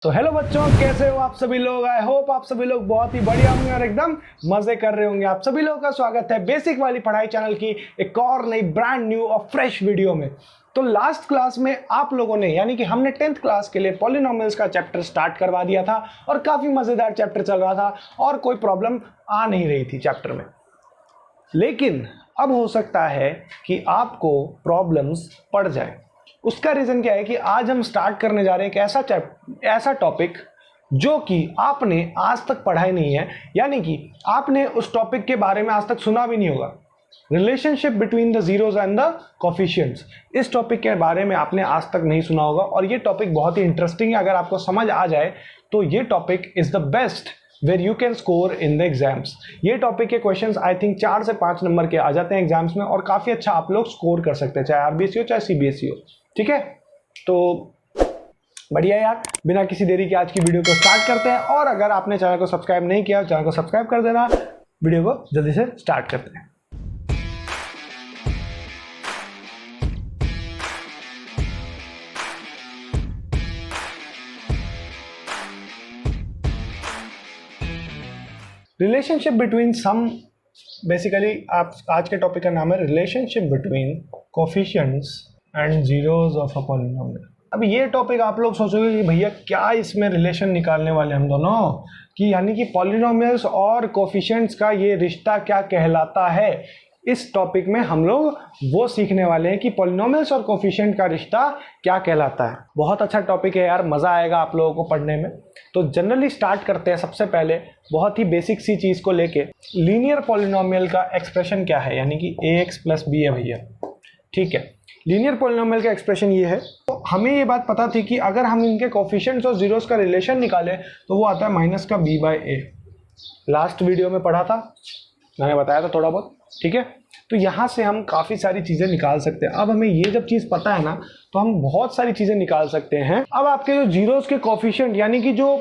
तो हेलो बच्चों, कैसे हो आप सभी लोग। आई होप आप सभी लोग बहुत ही बढ़िया होंगे और एकदम मजे कर रहे होंगे। आप सभी लोगों का स्वागत है बेसिक वाली पढ़ाई चैनल की एक और नई ब्रांड न्यू और फ्रेश वीडियो में। तो लास्ट क्लास में आप लोगों ने यानी कि हमने 10th क्लास के लिए पॉलिनोमियल्स का चैप्टर स्टार्ट करवा दिया था और काफी मजेदार चैप्टर चल रहा था और कोई प्रॉब्लम आ नहीं रही थी चैप्टर में। लेकिन अब हो सकता है कि आपको प्रॉब्लम्स पड़ जाए। उसका रीज़न क्या है कि आज हम स्टार्ट करने जा रहे हैं एक ऐसा टॉपिक जो कि आपने आज तक पढ़ा ही नहीं है, यानी कि आपने उस टॉपिक के बारे में आज तक सुना भी नहीं होगा। Relationship between the zeros and the coefficients, इस टॉपिक के बारे में आपने आज तक नहीं सुना होगा और ये टॉपिक बहुत ही इंटरेस्टिंग है। अगर आपको समझ आ जाए तो ये topic is the best where you can score in the exams. ये टॉपिक के क्वेश्चंस आई थिंक 4 से 5 नंबर के आ जाते हैं एग्जाम्स में और काफ़ी अच्छा आप लोग स्कोर कर सकते हैं, चाहे आरबीएसई हो चाहे सीबीएसई हो। ठीक है, तो बढ़िया यार, बिना किसी देरी के आज की वीडियो को स्टार्ट करते हैं। और अगर आपने चैनल को सब्सक्राइब नहीं किया, चैनल को सब्सक्राइब कर देना। वीडियो को जल्दी से स्टार्ट करते हैं। रिलेशनशिप बिटवीन सम, बेसिकली आप आज के टॉपिक का नाम है relationship between coefficients and zeros of a polynomial. अब ये टॉपिक आप लोग सोचोगे कि भैया क्या इसमें रिलेशन निकालने वाले हम दोनों, कि यानी कि पॉलिनोमियल्स और कोफिशिएंट्स का ये रिश्ता क्या कहलाता है। इस टॉपिक में हम लोग वो सीखने वाले हैं कि पॉलिनोमियल्स और कोफिशिएंट का रिश्ता क्या कहलाता है। बहुत अच्छा टॉपिक है यार, मज़ा आएगा आप लोगों को पढ़ने में। तो जनरली स्टार्ट करते हैं सबसे पहले बहुत ही बेसिक सी चीज़ को लेके। लीनियर पॉलिनोमियल का एक्सप्रेशन क्या है, यानी कि ax प्लस बी है भैया। ठीक है, लीनियर पॉलिनोमियल का एक्सप्रेशन ये है। तो हमें ये बात पता थी कि अगर हम इनके कोफिशिएंट्स और जीरोस का रिलेशन निकालें तो वो आता है माइनस का b by A. Last video में पढ़ा था, मैंने बताया था थोड़ा बहुत। ठीक है, तो यहाँ से हम काफ़ी सारी चीज़ें निकाल सकते हैं। अब हमें ये जब चीज़ पता है ना, तो हम बहुत सारी चीज़ें निकाल सकते हैं। अब आपके जो जीरोस के कोफिशिएंट, यानी कि जो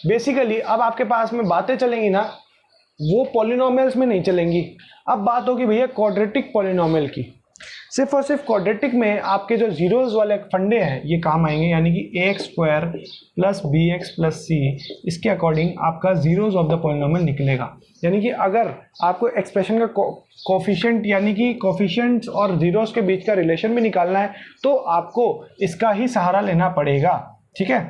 बेसिकली अब आपके पास में बातें चलेंगी ना, वो पॉलिनोमियल्स में नहीं चलेंगी। अब बात होगी भैया क्वाड्रेटिक पॉलिनोमियल की। सिर्फ और सिर्फ क्वाड्रेटिक में आपके जो जीरोस वाले फंडे हैं ये काम आएंगे, यानी कि ax square plus b x plus c, इसके अकॉर्डिंग आपका जीरोस ऑफ द पॉलिनोमियल निकलेगा। यानी कि अगर आपको एक्सप्रेशन का कोफिशिएंट यानी कि कोफिशिएंट्स और जीरोस के बीच का रिलेशन भी निकालना है तो आपको इसका ही सहारा लेना पड़ेगा। ठीक है,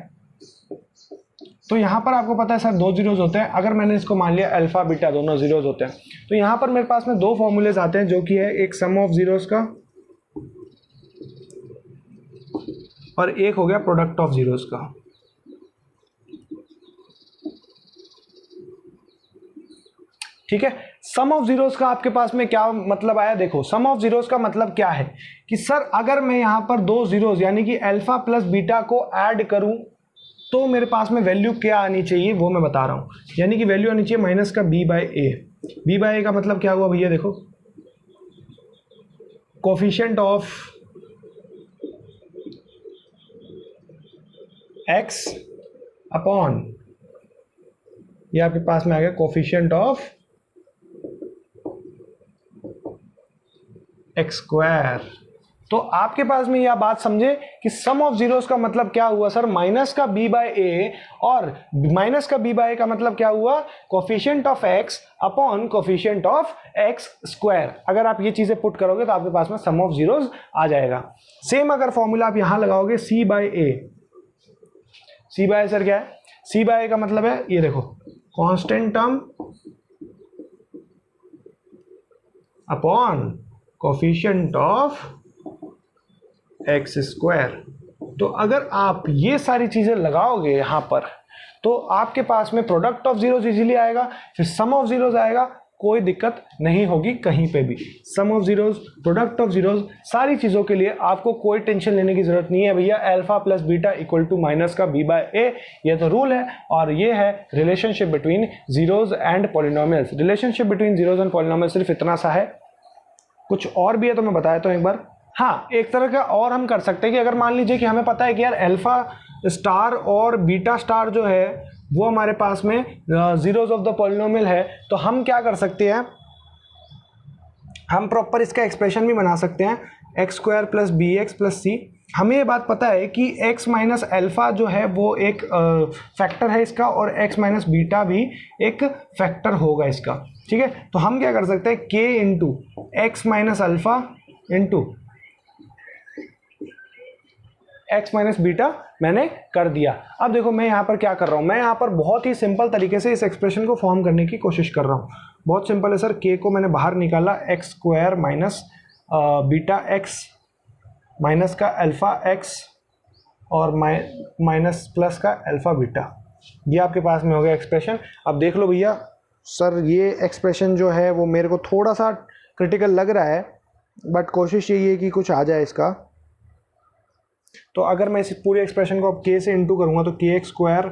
तो यहाँ पर आपको पता है सर दो जीरोस होते हैं। अगर मैंने इसको मान लिया अल्फा बीटा दोनों जीरोस होते हैं, तो यहाँ पर मेरे पास में दो फॉर्मूलेज आते हैं, जो कि है एक सम ऑफ जीरोस का और एक हो गया प्रोडक्ट ऑफ जीरोस का। ठीक है, सम ऑफ जीरोस का आपके पास में क्या मतलब आया, देखो सम ऑफ जीरोस का मतलब क्या है कि सर अगर मैं यहाँ पर दो जीरोस यानी कि अल्फा प्लस बीटा को ऐड करूं तो मेरे पास में वैल्यू क्या आनी चाहिए वो मैं बता रहा हूं। यानी कि वैल्यू आनी चाहिए माइनस का b by a. B by a का मतलब क्या हुआ भैया, देखो कोफिशिएंट ऑफ x अपॉन, ये आपके पास में आ गया कोफिशिएंट ऑफ x स्क्वायर। तो आपके पास में यह बात समझे कि सम ऑफ जीरोस का मतलब क्या हुआ सर, माइनस का b बाई ए, और माइनस का b बाई ए का मतलब क्या हुआ, coefficient of x upon coefficient of x square. अगर आप ये चीजें पुट करोगे तो आपके पास में सम ऑफ जीरोस आ जाएगा। सेम अगर फॉर्मूला आप यहां लगाओगे c by A, c by A sir क्या है, c बाई ए का मतलब है ये देखो constant term upon coefficient of x square. तो अगर आप ये सारी चीजें लगाओगे यहां पर तो आपके पास में प्रोडक्ट ऑफ जीरोस इजीली आएगा, फिर सम ऑफ जीरोस आएगा, कोई दिक्कत नहीं होगी कहीं पे भी। Sum of zeros, product of zeros, सारी चीजों के लिए आपको कोई टेंशन लेने की जरूरत नहीं है भैया। Alpha plus beta equal to minus का b बाई ए, ये तो रूल है। और ये है relationship between zeros and polynomials. Relationship between zeros and polynomials सिर्फ इतना सा है, कुछ और भी है तो मैं बताया तो एक बार। हाँ, एक तरह का और हम कर सकते हैं कि अगर मान लीजिए कि हमें पता है कि यार अल्फा स्टार और बीटा स्टार जो है वो हमारे पास में जीरोस ऑफ द पॉलिनोमियल है, तो हम क्या कर सकते हैं, हम प्रॉपर इसका एक्सप्रेशन भी बना सकते हैं। X square plus b x plus c. हमें ये बात पता है कि x माइनस अल्फ़ा जो है वो एक फैक्टर है इसका, और x माइनस बीटा भी एक फैक्टर होगा इसका, ठीक है। तो हम क्या कर सकते हैं, k into x minus alpha into x minus beta मैंने कर दिया। अब देखो मैं यहाँ पर क्या कर रहा हूँ, मैं यहाँ पर बहुत ही सिंपल तरीके से इस एक्सप्रेशन को फॉर्म करने की कोशिश कर रहा हूँ। बहुत सिंपल है सर, k को मैंने बाहर निकाला, x square minus beta x minus का अल्फ़ा एक्स और माइनस प्लस का अल्फ़ा बीटा, ये आपके पास में हो गया एक्सप्रेशन। अब देख लो भैया सर, ये एक्सप्रेशन जो है वो मेरे को थोड़ा सा क्रिटिकल लग रहा है, बट कोशिश यही है कि कुछ आ जाए इसका। तो अगर मैं इस पूरे एक्सप्रेशन को अब k से इंटू करूँगा तो के एक्स स्क्वायर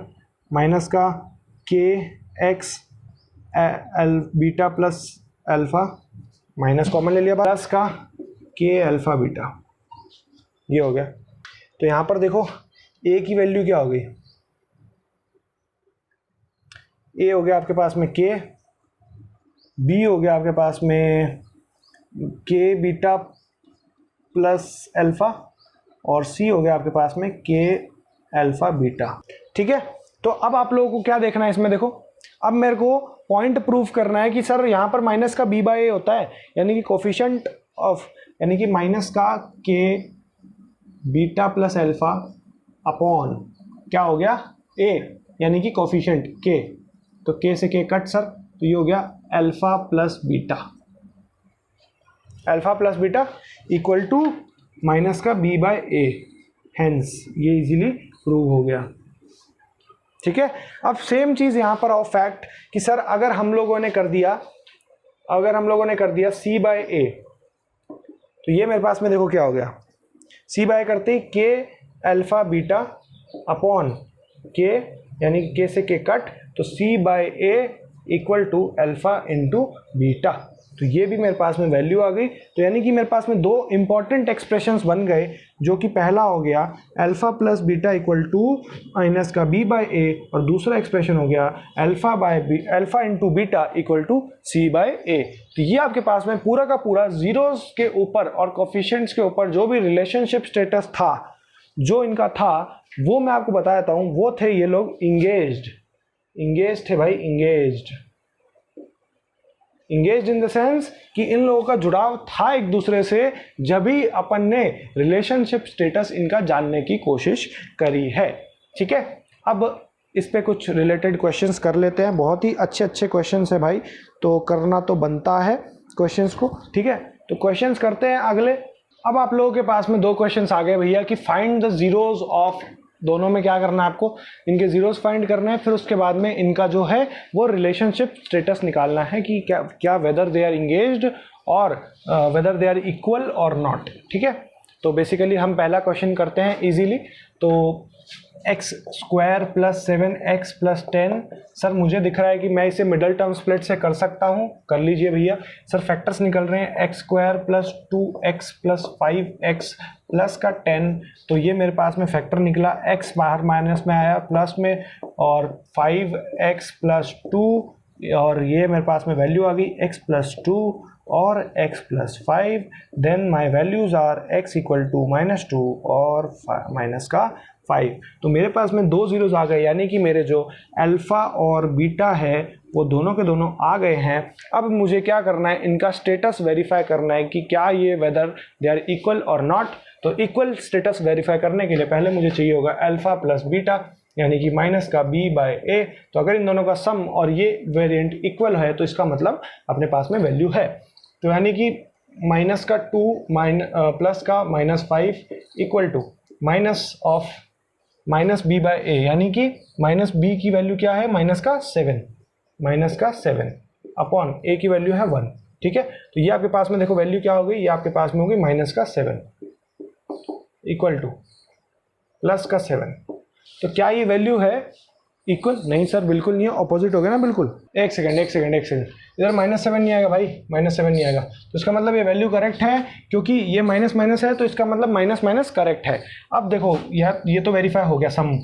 माइनस का के x beta plus alpha, minus common ले लिया, प्लस का के अल्फ़ा बीटा, ये हो गया। तो यहाँ पर देखो a की वैल्यू क्या हो गई, a हो गया आपके पास में k, b हो गया आपके पास में k बीटा प्लस अल्फ़ा, और c हो गया आपके पास में k अल्फ़ा बीटा, ठीक है। तो अब आप लोगों को क्या देखना है इसमें, देखो अब मेरे को पॉइंट प्रूव करना है कि सर यहाँ पर माइनस का b बाय a होता है, यानी कि कोफिशिएंट ऑफ, यानी कि माइनस का k beta plus alpha upon क्या हो गया a, यानी कि कोफिशिएंट k, तो k से k कट सर, तो ये हो गया alpha plus beta, alpha plus beta equal to minus का b बाय a, हेंस ये इजीली प्रूव हो गया, ठीक है। अब सेम चीज़ यहाँ पर आओ फैक्ट कि सर अगर हम लोगों ने कर दिया c बाय a, तो ये मेरे पास में देखो क्या हो गया, c बाय करते ही k alpha beta upon k, यानी कि k से k कट, तो c by a equal to alpha into beta, तो ये भी मेरे पास में वैल्यू आ गई। तो यानी कि मेरे पास में दो इंपॉर्टेंट एक्सप्रेशंस बन गए, जो कि पहला हो गया alpha plus beta equal to minus का b बाय a, और दूसरा एक्सप्रेशन हो गया alpha into beta equal to c by a। तो ये आपके पास में पूरा का पूरा जीरोस के ऊपर और कोफिशिएंट्स के ऊपर जो भी रिलेशनशिप स्टेटस था, जो इनका था, वो मैं आपको बता देता हूँ। वो थे ये लोग इंगेज थे भाई, इंगेज इन द सेंस कि इन लोगों का जुड़ाव था एक दूसरे से, जब भी अपन ने रिलेशनशिप स्टेटस इनका जानने की कोशिश करी है, ठीक है। अब इस पे कुछ रिलेटेड क्वेश्चंस कर लेते हैं, बहुत ही अच्छे क्वेश्चंस है भाई, तो करना तो बनता है क्वेश्चंस को, ठीक है। तो क्वेश्चंस करते हैं अगले। अब आप लोगों के पास में दो क्वेश्चंस आ गए भैया कि फाइंड द जीरोज ऑफ, दोनों में क्या करना है आपको, इनके जीरोस फाइंड करना है, फिर उसके बाद में इनका जो है वो रिलेशनशिप स्टेटस निकालना है कि क्या वेदर दे आर इंगेज्ड और वेदर दे आर इक्वल और नॉट, ठीक है। तो बेसिकली हम पहला क्वेश्चन करते हैं इजीली। तो x square plus 7x plus 10, sir मुझे दिख रहा है कि मैं इसे मिडल टर्म स्प्लिट से कर सकता हूँ, कर लीजिए भैया। सर फैक्टर्स निकल रहे हैं, x square plus 2x plus 5x plus का 10, तो ये मेरे पास में फैक्टर निकला, x बाहर माइनस में आया प्लस में, और 5x प्लस 2, और ये मेरे पास में वैल्यू आ गई x प्लस 2 और x plus 5, then my values are x equal to -2 और माइनस का 5। तो मेरे पास में दो जीरोज आ गए, यानी कि मेरे जो अल्फ़ा और बीटा है वो दोनों के दोनों आ गए हैं। अब मुझे क्या करना है, इनका स्टेटस वेरीफाई करना है कि क्या ये वेदर दे आर इक्वल और नॉट। तो इक्वल स्टेटस वेरीफाई करने के लिए पहले मुझे चाहिए होगा अल्फ़ा प्लस बीटा, यानी कि माइनस का b बाय a। तो अगर इन दोनों का सम और ये वेरिएंट इक्वल है तो इसका मतलब अपने पास में वैल्यू है। तो यानी कि माइनस का 2 प्लस का -5 equal to minus of minus b by a, यानी कि माइनस b की वैल्यू क्या है, माइनस का 7 अपॉन a की वैल्यू है 1, ठीक है। तो ये आपके पास में देखो वैल्यू क्या हो गई, ये आपके पास में होगी माइनस का 7 इक्वल टू प्लस का 7। तो क्या ये वैल्यू है इक्वल? नहीं सर बिल्कुल नहीं है, ऑपोजिट हो गया ना बिल्कुल। एक सेकंड इधर -7 नहीं आएगा भाई, -7 नहीं आएगा, तो इसका मतलब ये वैल्यू करेक्ट है, क्योंकि ये माइनस माइनस है तो इसका मतलब माइनस माइनस करेक्ट है। अब देखो ये तो वेरीफाई हो गया सम,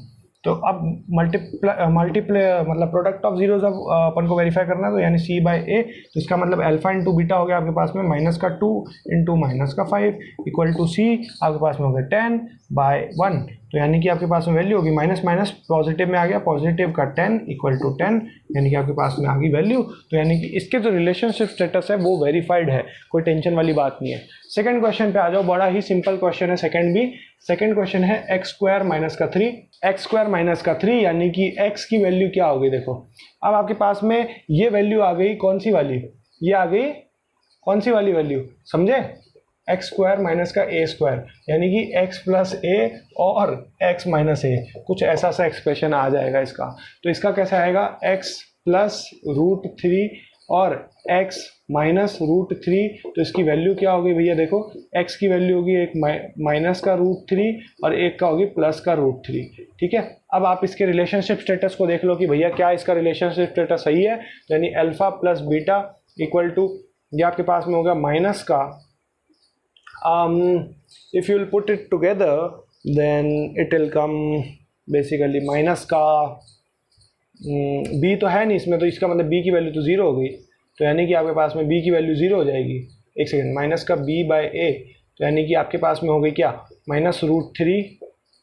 तो अब मल्टीप्लाई मतलब प्रोडक्ट ऑफ जीरोज अब अपन को वेरीफाई करना है, तो यानी सी बाई ए, तो इसका मतलब अल्फा इंटू बीटा हो गया आपके पास में -2 इंटू -5 इक्वल टू सी आपके पास में हो गया 10/1। तो यानी कि आपके पास में वैल्यू होगी माइनस माइनस पॉजिटिव में आ गया, पॉजिटिव का 10 इक्वल टू 10, यानी कि आपके पास में आ गई वैल्यू। तो यानी कि इसके जो रिलेशनशिप स्टेटस है वो वेरीफाइड है, कोई टेंशन वाली बात नहीं है। सेकंड क्वेश्चन पे आ जाओ, बड़ा ही सिंपल क्वेश्चन है सेकंड भी। सेकंड क्वेश्चन है x² - 3 यानी कि x की वैल्यू क्या होगी। देखो अब आपके पास में ये वैल्यू आ गई, कौन सी वाली, ये आ गई कौन सी वाली वैल्यू, समझे, x² - a² यानी कि x प्लस a और x माइनस a, कुछ ऐसा सा एक्सप्रेशन आ जाएगा इसका। तो इसका कैसे आएगा, x प्लस √3 और x माइनस √3, तो इसकी वैल्यू क्या होगी भैया, देखो x की वैल्यू होगी एक माइनस का √3 और एक का होगी प्लस का √3, ठीक है। अब आप इसके रिलेशनशिप स्टेटस को देख लो कि भैया क्या इसका रिलेशनशिप स्टेटस सही है, यानी alpha plus beta equal to, ये आपके पास में होगा माइनस का, if you will put it together then it will come basically minus का b तो है नहीं इसमें, तो इसका मतलब b की वैल्यू तो 0 हो गई, तो यानी कि आपके पास में b की वैल्यू 0 हो जाएगी। एक सेकेंड, माइनस का b बाय a, तो यानी कि आपके पास में हो गई क्या, -√3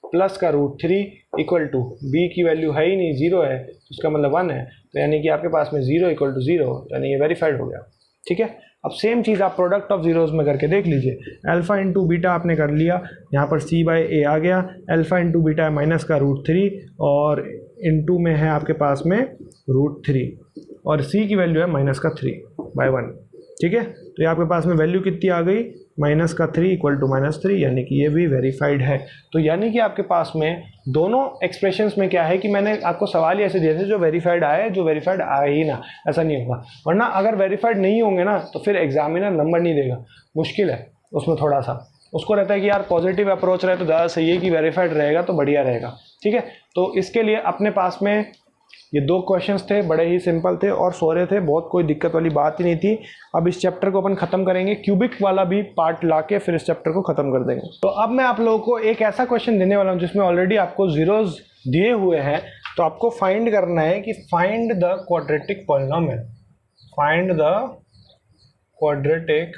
प्लस का √3 इक्वल टू b की वैल्यू है ही नहीं, 0 है, तो उसका मतलब 1 है, तो यानी कि आपके पास में 0 इक्वल टू 0, यानी ये वेरीफाइड हो गया, ठीक है। अब सेम चीज़ आप प्रोडक्ट ऑफ जीरोज में करके देख लीजिए, अल्फा इंटू बीटा आपने कर लिया, यहाँ पर सी बाई ए आ गया, अल्फा इंटू बीटा है माइनस का √3 और इंटू में है आपके पास में √3 और सी की वैल्यू है -3/1, ठीक है। तो ये आपके पास में वैल्यू कितनी आ गई, -3 इक्वल टू -3, यानी कि ये भी वेरीफाइड है। तो यानी कि आपके पास में दोनों एक्सप्रेशंस में क्या है कि मैंने आपको सवाल ही ऐसे दिए थे जो वेरीफाइड आए, जो वेरीफाइड आए ही ना, ऐसा नहीं होगा, वरना अगर वेरीफाइड नहीं होंगे ना तो फिर एग्जामिनर नंबर नहीं देगा, मुश्किल है उसमें थोड़ा सा, उसको रहता है कि यार पॉजिटिव अप्रोच रहे तो ज़्यादा सही है कि वेरीफाइड रहेगा तो बढ़िया रहेगा, ठीक है। तो इसके लिए अपने पास में ये 2 क्वेश्चंस थे, बड़े ही सिंपल थे और सो रहे थे, बहुत कोई दिक्कत वाली बात ही नहीं थी। अब इस चैप्टर को अपन खत्म करेंगे, क्यूबिक वाला भी पार्ट लाके फिर इस चैप्टर को खत्म कर देंगे। तो अब मैं आप लोगों को एक ऐसा क्वेश्चन देने वाला हूँ जिसमें ऑलरेडी आपको जीरोज दिए हुए हैं, तो आपको फाइंड करना है कि find the quadratic polynomial, find the quadratic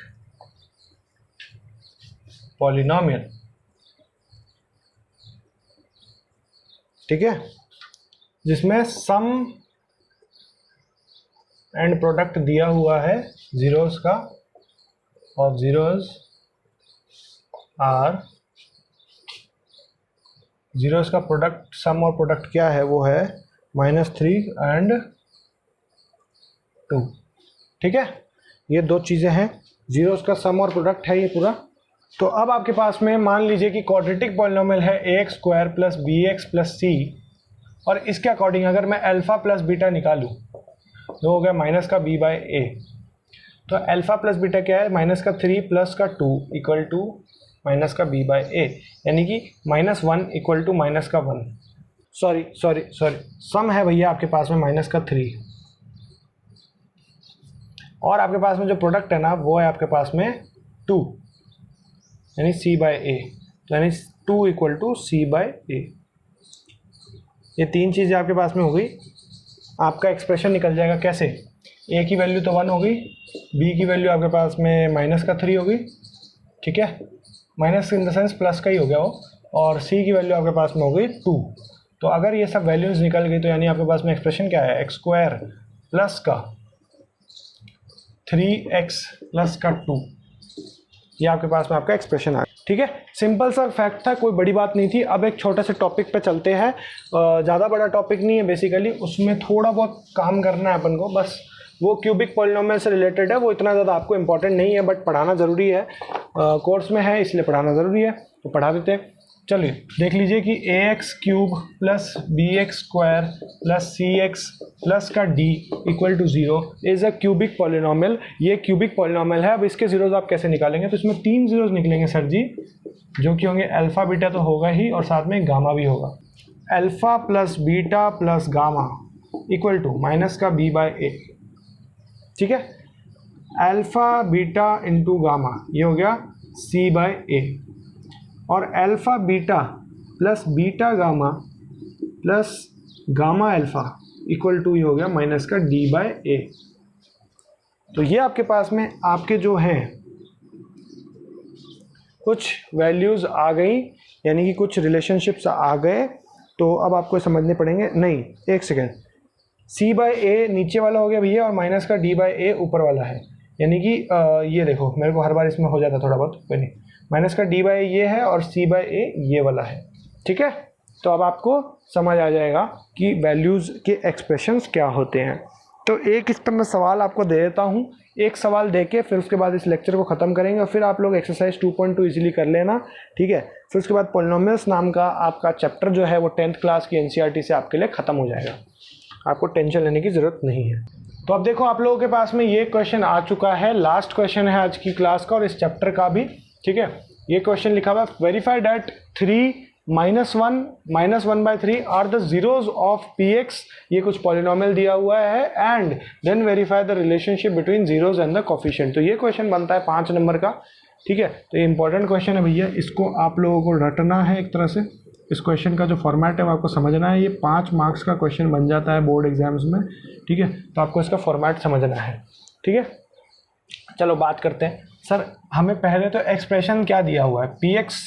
polynomial, ठीक है, जिसमें सम एंड प्रोडक्ट दिया हुआ है जीरोस का, और जीरोस आर, जीरोस का प्रोडक्ट, सम और प्रोडक्ट क्या है, वो है -3 एंड 2, ठीक है। ये 2 चीज़ें हैं, जीरोस का सम और प्रोडक्ट है ये पूरा। तो अब आपके पास में मान लीजिए कि क्वाड्रेटिक पॉलिनोमियल है ax² + bx + c, और इसके अकॉर्डिंग अगर मैं अल्फा प्लस बीटा निकालूं तो हो गया -b/a, तो अल्फा प्लस बीटा क्या है, -3 प्लस का 2 इक्वल टू -b/a, यानी कि -1 इक्वल टू -1, सॉरी सम है भैया आपके पास में -3, और आपके पास में जो प्रोडक्ट है ना वो है आपके पास में 2, यानी c/a, तो यानी 2 इक्वल टू c/a। ये 3 चीज़ें आपके पास में हो गई, आपका एक्सप्रेशन निकल जाएगा कैसे, a की वैल्यू तो 1 हो गई, b की वैल्यू आपके पास में -3 हो गई, ठीक है, minus in the sense plus का ही हो गया वो, और c की वैल्यू आपके पास में हो गई 2। तो अगर ये सब वैल्यूज निकल गई तो यानी आपके पास में एक्सप्रेशन क्या है, x² प्लस का 3x प्लस का 2, ये आपके पास में आपका एक्सप्रेशन आ गया, ठीक है। सिंपल सा फैक्ट था, कोई बड़ी बात नहीं थी। अब एक छोटे से टॉपिक पे चलते हैं, ज़्यादा बड़ा टॉपिक नहीं है बेसिकली, उसमें थोड़ा बहुत काम करना है अपन को, बस वो क्यूबिक पॉलिनोमियल से रिलेटेड है, वो इतना ज़्यादा आपको इंपॉर्टेंट नहीं है, बट पढ़ाना ज़रूरी है, कोर्स में है इसलिए पढ़ाना ज़रूरी है, तो पढ़ा देते हैं। चलिए देख लीजिए कि ax³ + bx² + cx प्लस का d equal to 0 is a cubic polynomial, ये क्यूबिक पॉलिनोमियल है। अब इसके जीरोज आप कैसे निकालेंगे, तो इसमें 3 जीरोज निकलेंगे सर जी, जो कि होंगे अल्फा बीटा तो होगा ही, और साथ में गामा भी होगा, alpha plus beta plus gamma equal to -b/a, ठीक है, अल्फा बीटा इंटू गामा, ये हो गया c/a, और alpha beta plus beta gamma plus gamma alpha equal to ये हो गया माइनस का d/a। तो ये आपके पास में आपके जो हैं कुछ वैल्यूज़ आ गई, यानी कि कुछ रिलेशनशिप्स आ गए। तो अब आपको समझने पड़ेंगे। नहीं, एक सेकेंड, c/a नीचे वाला हो गया भैया और माइनस का d/a ऊपर वाला है। यानी कि ये देखो, मेरे को हर बार इसमें हो जाता थोड़ा बहुत, कोई नहीं। माइनस का d/a ये है और c/a ये वाला है, ठीक है। तो अब आपको समझ आ जाएगा कि वैल्यूज़ के एक्सप्रेशंस क्या होते हैं। तो एक इस पर मैं सवाल आपको दे देता हूँ, एक सवाल दे के फिर उसके बाद इस लेक्चर को ख़त्म करेंगे और फिर आप लोग एक्सरसाइज 2.2 इजीली कर लेना, ठीक है। फिर उसके बाद पॉलिनोमियल्स नाम का आपका चैप्टर जो है वो 10th क्लास की एनसीईआरटी से आपके लिए ख़त्म हो जाएगा, आपको टेंशन लेने की ज़रूरत नहीं है। तो अब देखो, आप लोगों के पास में ये क्वेश्चन आ चुका है, लास्ट क्वेश्चन है आज की क्लास का और इस चैप्टर का भी, ठीक है। ये क्वेश्चन लिखा हुआ है, verify that 3 -1 -1/3 are the zeros of px। ये कुछ पॉलिनोमियल दिया हुआ है and then verify the relationship between zeros and the coefficient. तो ये क्वेश्चन बनता है 5 नंबर का, ठीक है। तो ये इंपॉर्टेंट क्वेश्चन है भैया, इसको आप लोगों को रटना है एक तरह से। इस क्वेश्चन का जो फॉर्मेट है वो आपको समझना है। ये 5 मार्क्स का क्वेश्चन बन जाता है बोर्ड एग्जाम्स में, ठीक है। तो आपको इसका फॉर्मेट समझना है, ठीक है। चलो बात करते हैं। सर हमें पहले तो एक्सप्रेशन क्या दिया हुआ है, px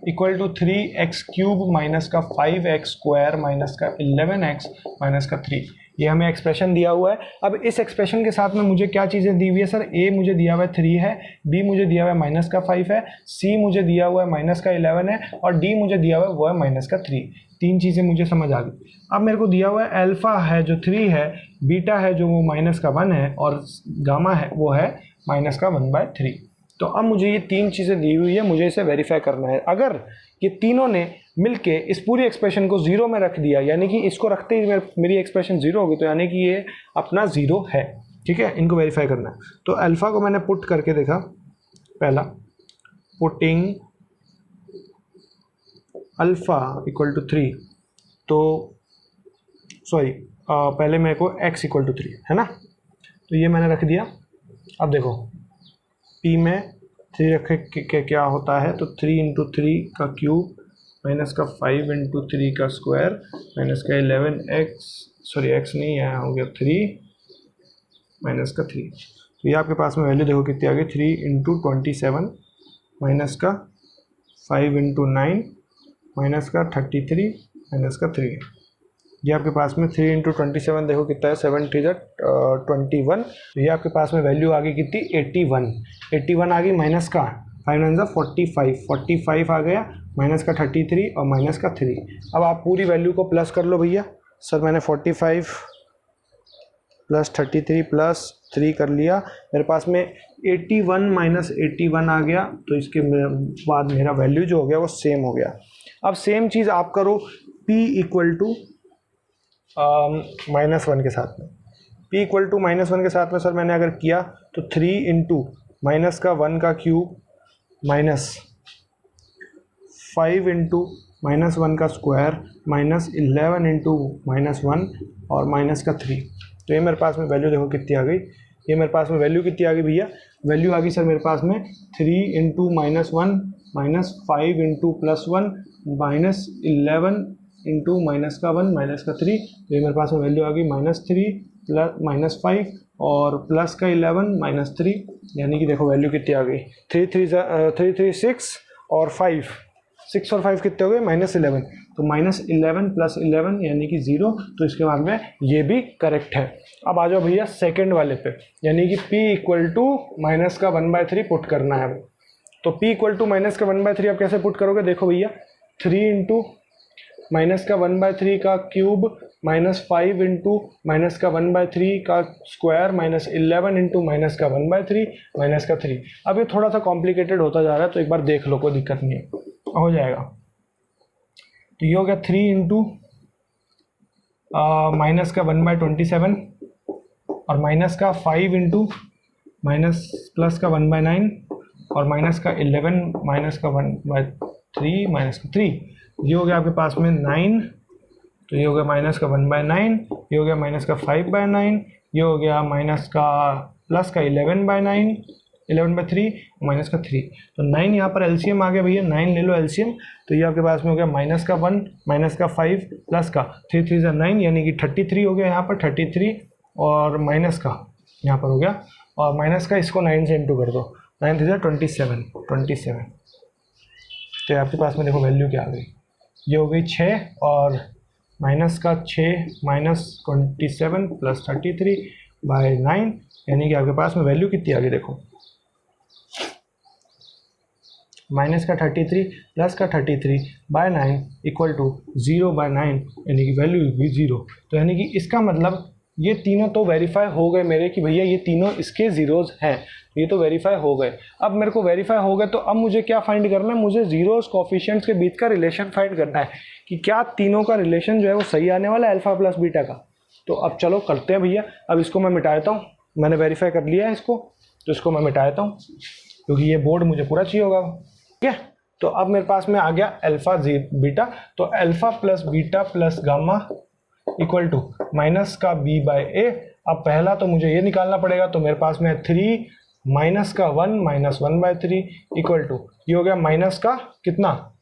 equal to 3x³ minus का 5x² माइनस का 11x माइनस का 3, ये हमें एक्सप्रेशन दिया हुआ है। अब इस एक्सप्रेशन के साथ में मुझे क्या चीज़ें दी हुई है सर, a मुझे दिया हुआ है 3 है, b मुझे दिया हुआ है माइनस का 5 है, c मुझे दिया हुआ है माइनस का 11 है और d मुझे दिया हुआ है वो है माइनस का 3। 3 चीज़ें मुझे समझ आ गई। अब मेरे को दिया हुआ है अल्फ़ा है जो 3 है, बीटा है जो वो माइनस का 1 है और गामा है वो है माइनस का 1/3। तो अब मुझे ये 3 चीज़ें दी हुई है, मुझे इसे वेरीफाई करना है। अगर ये तीनों ने मिलके इस पूरी एक्सप्रेशन को 0 में रख दिया, यानी कि इसको रखते ही मेरी एक्सप्रेशन 0 होगी, तो यानी कि ये अपना 0 है, ठीक है। इनको वेरीफाई करना है। तो अल्फ़ा को मैंने पुट करके देखा, पहला पुटिंग अल्फ़ा इक्वल टू 3, तो सॉरी पहले मेरे को x इक्वल टू 3 है ना, तो ये मैंने रख दिया। अब देखो p में 3 रखे के क्या होता है, तो 3 × 3 का क्यूब माइनस का 5 × 3 का स्क्वायर माइनस का 11x, सॉरी x नहीं है, हो गया 3 माइनस का 3। तो ये आपके पास में वैल्यू देखो कितनी आ गई, 3 × 27 माइनस का 5 × 9 माइनस का 33 माइनस का 3। ये आपके पास में 3 × 27 देखो कितना है, 7 3 21। तो ये आपके पास में वैल्यू आ गई कितनी, 81 आ गई, माइनस का 5 9 45 आ गया, माइनस का 33 और माइनस का 3। अब आप पूरी वैल्यू को प्लस कर लो भैया। सर मैंने 45 प्लस 33 प्लस 3 कर लिया, मेरे पास में 81 माइनस 81 आ गया। तो इसके बाद मेरा वैल्यू जो हो गया वो सेम हो गया। अब सेम चीज़ आप करो p इक्वल टू -1 के साथ में। p इक्वल टू -1 के साथ में सर मैंने अगर किया तो 3 × माइनस का 1 का क्यूब माइनस 5 × माइनस 1 का स्क्वायर माइनस 11 × -1 और माइनस का 3। तो ये मेरे पास में वैल्यू देखो कितनी आ गई, ये मेरे पास में वैल्यू कितनी आ गई भैया, वैल्यू आ गई सर मेरे पास में 3 × -1 माइनस 5 × +1 माइनस 11 × माइनस का 1 माइनस का 3। तो ये मेरे पास में वैल्यू आ गई -3 प्लस -5 और प्लस का 11 -3, यानी कि देखो वैल्यू कितनी आ गई, 3 3 6 और 5, 6 और 5 कितने हो गए, -11। तो -11 प्लस 11 यानी कि 0। तो इसके बाद में ये भी करेक्ट है। अब आ जाओ भैया सेकंड वाले पे, यानी कि p इक्वल टू माइनस का 1/3 पुट करना है। तो p इक्वल टू माइनस का 1/3 आप कैसे पुट करोगे, देखो भैया 3 × माइनस का 1/3 का क्यूब माइनस 5 × माइनस का 1/3 का स्क्वायर माइनस 11 × माइनस का 1/3 माइनस का 3। अब ये थोड़ा सा कॉम्प्लिकेटेड होता जा रहा है, तो एक बार देख लो, कोई दिक्कत नहीं है, हो जाएगा। तो ये हो गया 3 × माइनस का 1/27 और माइनस का 5 × माइनस प्लस का 1/9 और माइनस का 11 माइनस का 1/3 माइनस का 3। ये हो गया आपके पास में 9। तो ये हो गया माइनस का 1/9, ये हो गया माइनस का 5/9, ये हो गया माइनस का प्लस का 11/9 11/3 माइनस का 3, तो 9 यहाँ पर एलसीएम आ गया भैया, 9 ले लो एलसीएम, तो ये आपके पास में हो गया माइनस का 1 माइनस का 5 प्लस का 3 3 9, यानी कि 33 हो गया यहाँ पर 33, और माइनस का यहाँ पर हो गया, और माइनस का इसको 9 से इंटू कर दो, 9 3 27, तो आपके पास में देखो वैल्यू क्या आ गई, ये हो गई 6 और माइनस का 6 माइनस 27 प्लस 33/9, यानी कि आपके पास में वैल्यू कितनी आ गई देखो, माइनस का 33 प्लस का 33/9 इक्वल टू 0/9, यानी कि वैल्यू भी 0। तो यानी कि इसका मतलब ये तीनों तो वेरीफाई हो गए मेरे कि भैया ये तीनों इसके ज़ीरोज़ हैं, ये तो वेरीफाई हो गए। अब मेरे को वेरीफाई हो गए, तो अब मुझे क्या फाइंड करना है, मुझे ज़ीरोज़ कोफिशिएंट्स के बीच का रिलेशन फाइंड करना है कि क्या तीनों का रिलेशन जो है वो सही आने वाला है अल्फ़ा प्लस बीटा का। तो अब चलो करते हैं भैया। अब इसको मैं मिटा देता हूँ, मैंने वेरीफाई कर लिया है इसको, तो इसको मैं मिटा देता हूँ क्योंकि ये बोर्ड मुझे पूरा चाहिए होगा, ठीक है। तो अब मेरे पास में आ गया अल्फ़ा बीटा, तो alpha plus beta plus gamma equal to minus का b/a। अब पहला तो मुझे ये निकालना पड़ेगा, तो मेरे पास में 3 माइनस का 1 माइनस 1/3 इक्वल टू, ये हो गया माइनस का कितना,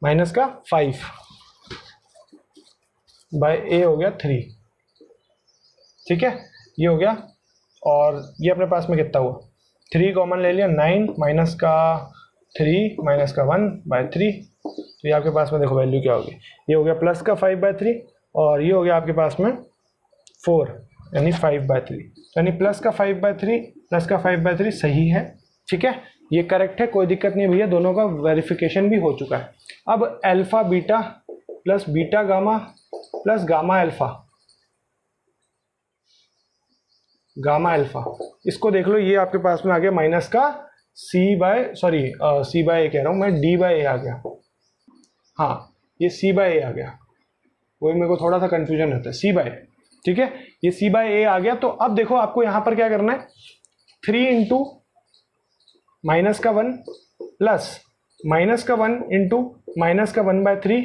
माइनस का 5/a हो गया 3, ठीक है, ये हो गया। और ये अपने पास में कितना हुआ, 3 कॉमन ले लिया, 9 माइनस का 3 माइनस का 1/3, तो ये आपके पास में देखो वैल्यू क्या होगी, ये हो गया प्लस का 5/3, और ये हो गया आपके पास में 4 यानी 5/3, यानी प्लस का 5/3 प्लस का 5/3 सही है, ठीक है, ये करेक्ट है, कोई दिक्कत नहीं भैया, दोनों का वेरिफिकेशन भी हो चुका है। अब alpha beta plus beta gamma plus gamma alpha, इसको देख लो, ये आपके पास में आ गया माइनस का c/a कह रहा हूँ मैं, d/a आ गया, हाँ ये c/a आ गया, वही मेरे को थोड़ा सा कंफ्यूजन रहता है, c/a, ठीक है, ये c/a आ गया। तो अब देखो आपको यहाँ पर क्या करना है, 3 इंटू माइनस का 1 प्लस माइनस का 1 इंटू माइनस का 1/3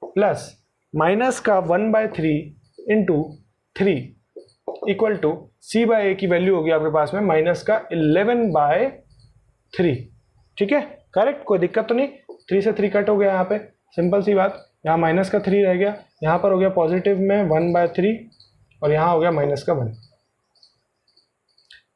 प्लस माइनस का 1/3 इंटू 3 इक्वल टू c/a की वैल्यू होगी आपके पास में माइनस का 11/3, ठीक है, करेक्ट, कोई दिक्कत तो नहीं, 3 से 3 कट हो गया यहाँ पे, सिंपल सी बात, यहाँ माइनस का 3 रह गया, यहाँ पर हो गया पॉजिटिव में 1/3, और यहाँ हो गया माइनस का 1।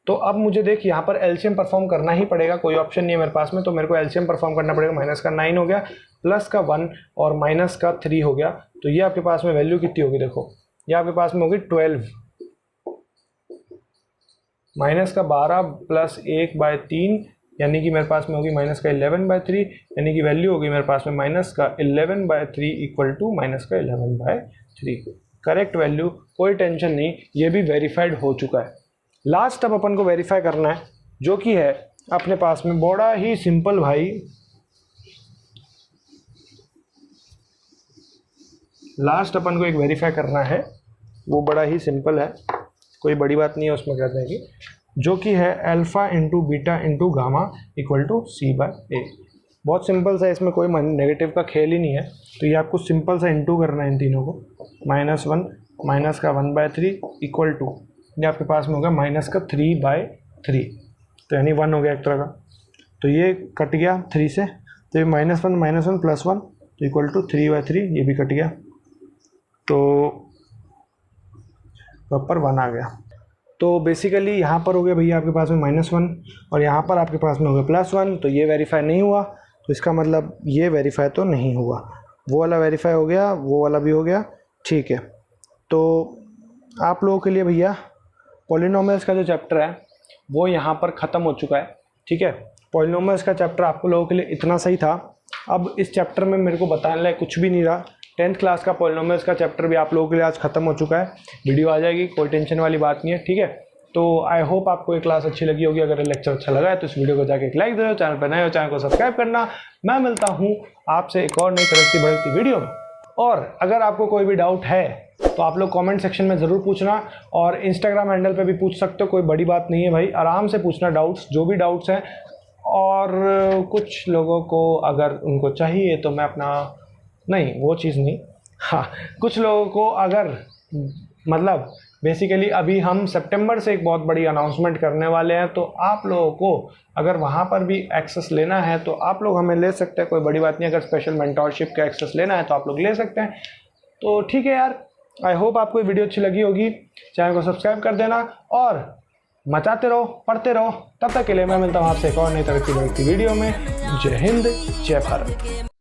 तो अब मुझे देख यहाँ पर एलसीएम परफॉर्म करना ही पड़ेगा, कोई ऑप्शन नहीं है मेरे पास में, तो मेरे को एलसीएम परफॉर्म करना पड़ेगा। माइनस का 9 हो गया, प्लस का 1 और माइनस का 3 हो गया, तो ये आपके पास में वैल्यू कितनी होगी देखो, ये आपके पास में होगी 12, माइनस का 12 प्लस 1/3, यानी कि मेरे पास में होगी माइनस का 11/3, यानी कि वैल्यू होगी मेरे पास में माइनस का 11/3 इक्वल टू माइनस का 11/3, करेक्ट वैल्यू, कोई टेंशन नहीं, ये भी वेरीफाइड हो चुका है। लास्ट अब अपन को वेरीफाई करना है, जो कि है अपने पास में बड़ा ही सिंपल भाई, लास्ट अपन को एक वेरीफाई करना है, वो बड़ा ही सिंपल है, कोई बड़ी बात नहीं है उसमें, कहते हैं कि जो कि है alpha into beta into gamma equal to c/a। बहुत सिंपल सा, इसमें कोई नेगेटिव का खेल ही नहीं है, तो ये आपको सिंपल सा इंटू करना है इन तीनों को, -1 माइनस का 1/3 इक्वल टू, ये आपके पास में होगा माइनस का 3/3, तो यानी 1 हो गया एक तरह का, तो ये कट गया 3 से, तो ये -1 प्लस 1 तो इक्वल टू 3/3, ये भी कट गया, तो प्रॉपर 1 आ गया। तो बेसिकली यहाँ पर हो गया भैया आपके पास में -1, और यहाँ पर आपके पास में हो गया +1, तो ये वेरीफाई नहीं हुआ, तो इसका मतलब ये वेरीफाई तो नहीं हुआ, वो वाला वेरीफाई हो गया, वो वाला भी हो गया, ठीक है। तो आप लोगों के लिए भैया पॉलिनोमियल्स का जो चैप्टर है वो यहाँ पर ख़त्म हो चुका है, ठीक है। पॉलिनोमियल्स का चैप्टर आपको लोगों के लिए इतना सही था। अब इस चैप्टर में मेरे को बताने लायक कुछ भी नहीं रहा। 10th क्लास का पॉलिनोमियल्स का चैप्टर भी आप लोगों के लिए आज ख़त्म हो चुका है, वीडियो आ जाएगी, कोई टेंशन वाली बात नहीं है, ठीक है। तो आई होप आपको ये क्लास अच्छी लगी होगी। अगर लेक्चर अच्छा लगा है तो इस वीडियो को जाके एक लाइक दे दो, चैनल पर नए हो चैनल को सब्सक्राइब करना। मैं मिलता हूँ आपसे एक और नई तरक्की बढ़ती वीडियो में। और अगर आपको कोई भी डाउट है तो आप लोग कमेंट सेक्शन में ज़रूर पूछना, और इंस्टाग्राम हैंडल पे भी पूछ सकते हो, कोई बड़ी बात नहीं है भाई, आराम से पूछना डाउट्स, जो भी डाउट्स हैं। और कुछ लोगों को अगर उनको चाहिए तो मैं अपना, नहीं वो चीज़ नहीं, हाँ कुछ लोगों को अगर मतलब बेसिकली अभी हम सितंबर से एक बहुत बड़ी अनाउंसमेंट करने वाले हैं, तो आप लोगों को अगर वहाँ पर भी एक्सेस लेना है तो आप लोग हमें ले सकते हैं, कोई बड़ी बात नहीं। अगर स्पेशल मेंटोरशिप का एक्सेस लेना है तो आप लोग ले सकते हैं। तो ठीक है यार, आई होप आपको ये वीडियो अच्छी लगी होगी। चैनल को सब्सक्राइब कर देना और मचाते रहो, पढ़ते रहो। तब तक के लिए मैं मिलता हूँ आपसे एक और नई तरह की वीडियो में। जय हिंद, जय भारत।